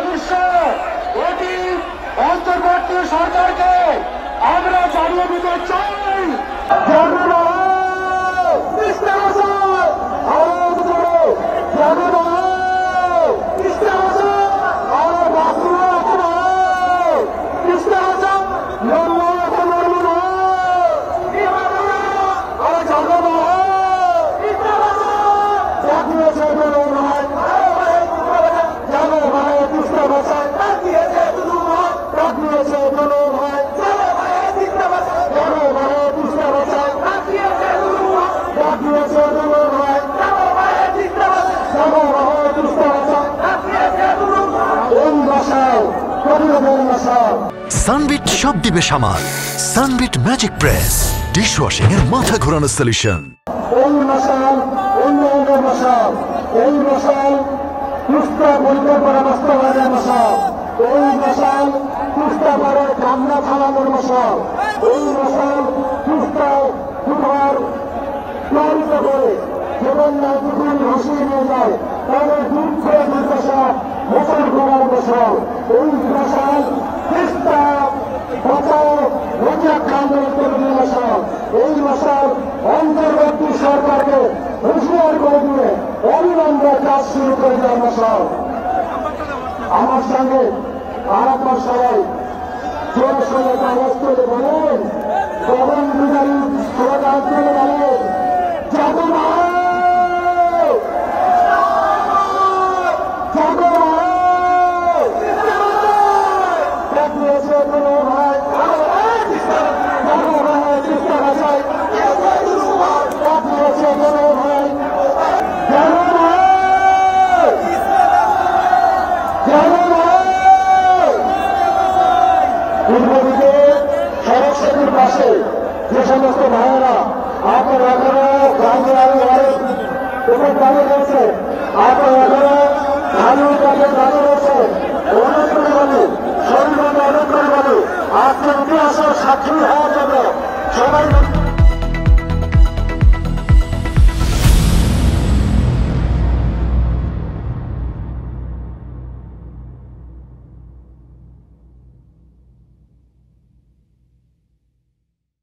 বিশ্ব অতি অন্তর্বর্তী সরকারকে আমরা জানিয়ে দিতে চাই সানবিট সব দিবে সামাল। সানবিট ম্যাজিক প্রেস ডিশওয়াশিং এর মাথা ঘোরানো সলিউশন। এই মশাল উন্নয়নের মশাল, এই মশাল কুষ্টা পরিকল্পনা বাস্তবায়নের মশাল, এই মশাল কুষ্টা পাড়ের কান্না থামানোর মশাল, এই মশাল কুষ্টায় দুবার প্লাবিত করে জীবন পুকুর ভাসিয়ে নিয়ে যায় তাদের দুঃখ দুর্দশা মোচন করার মশাল। এই মশাল কুষ্টা বাঁচাও রক্ষা আন্দোলন কর্মীর মশাল। এই মশাল অন্তর্বর্তী সরকারকে হুঁশিয়ার করে দিয়ে অবিলম্বে কাজ শুরু করে দেওয়ার মশাল। আমার সঙ্গে আর একবার সবাই জোরের সঙ্গে আওয়াজ করে বলেন, গগন বিহারী স্লোগান তুলে বলেন, পূর্বদিকে সড়ক সেতুর পাশে যে সমস্ত ভাইয়েরা আপনার এখনো গ্রামে উপর দাঁড়িয়ে রয়েছে, আপনার এখনো ধানের কাছে দাঁড়িয়ে রয়েছে, অনুরোধ করে বলি, শরীর অনুরোধ করে বলি, আজকে ইতিহাসের সাক্ষী হওয়ার জন্য সবাই